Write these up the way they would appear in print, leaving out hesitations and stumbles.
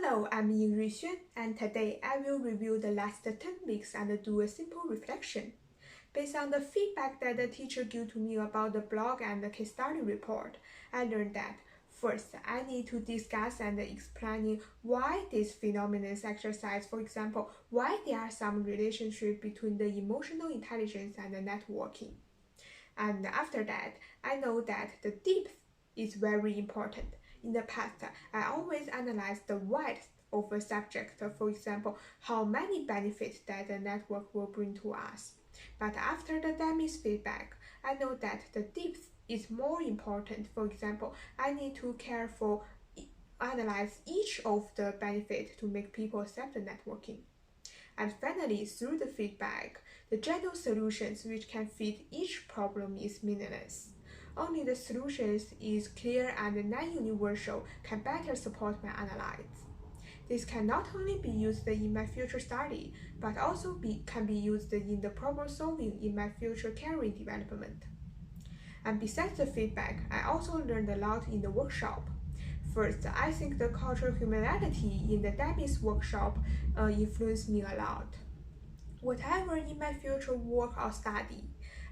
Hello, I'm Ying Ruixuan, and today I will review the last 10 weeks and do a simple reflection. Based on the feedback that the teacher gave to me about the blog and the case study report, I learned that first, I need to discuss and explain why this phenomenon exercise, for example, why there are some relationship between the emotional intelligence and the networking. And after that, I know that the depth is very important. In the past, I always analyze the width of a subject, for example, how many benefits that the network will bring to us. But after the Demi's feedback, I know that the depth is more important. For example, I need to carefully analyze each of the benefits to make people accept the networking. And finally, through the feedback, the general solutions which can fit each problem is meaningless. Only the solutions is clear and non-universal can better support my analysis. This can not only be used in my future study, but also can be used in the problem solving in my future career development. And besides the feedback, I also learned a lot in the workshop. First, I think the cultural humanity in the Demi's workshop influenced me a lot. Whatever in my future work or study,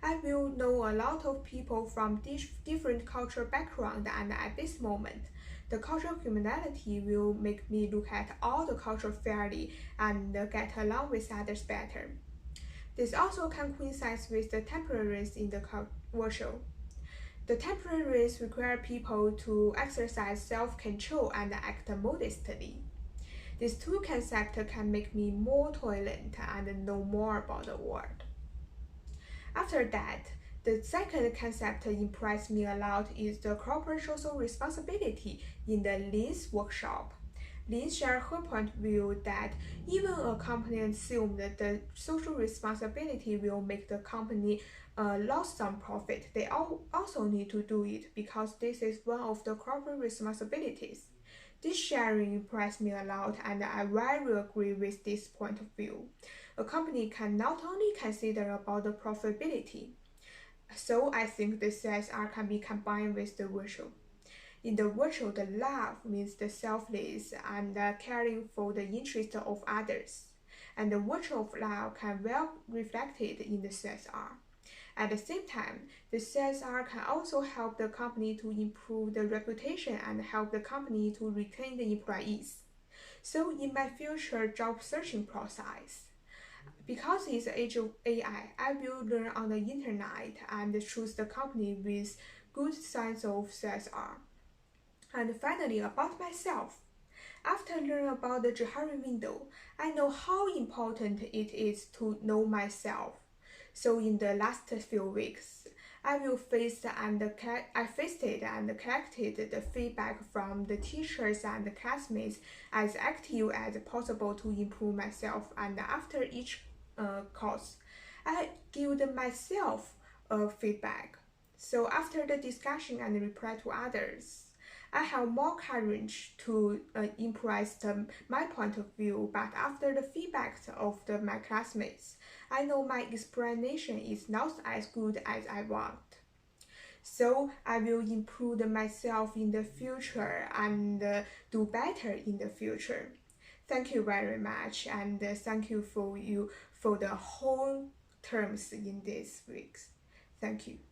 I will know a lot of people from different cultural backgrounds, and at this moment, the cultural humanity will make me look at all the culture fairly and get along with others better. This also can coincide with the temporaries in the workshop. The temporaries require people to exercise self-control and act modestly. These two concepts can make me more tolerant and know more about the world. After that, the second concept impressed me a lot is the corporate social responsibility in the Lin's workshop. Lin shared her point of view that even a company assumes that the social responsibility will make the company lose some profit, they also need to do it because this is one of the corporate responsibilities. This sharing impressed me a lot, and I very agree with this point of view. A company can not only consider about the profitability, so I think the CSR can be combined with the virtual. In the virtual, the love means the selfless and caring for the interest of others, and the virtue of love can well reflected in the CSR. At the same time, the CSR can also help the company to improve the reputation and help the company to retain the employees. So in my future job searching process, because it's the age of AI, I will learn on the internet and choose the company with good signs of CSR. And finally, about myself. After learning about the Johari window, I know how important it is to know myself. So in the last few weeks, I faced it and collected the feedback from the teachers and the classmates as active as possible to improve myself. And after each course, I give myself feedback. So after the discussion and reply to others, I have more courage to impress my point of view, but after the feedback of my classmates, I know my explanation is not as good as I want. So I will improve myself in the future and do better in the future. Thank you very much, and thank you for the whole terms in this week. Thank you.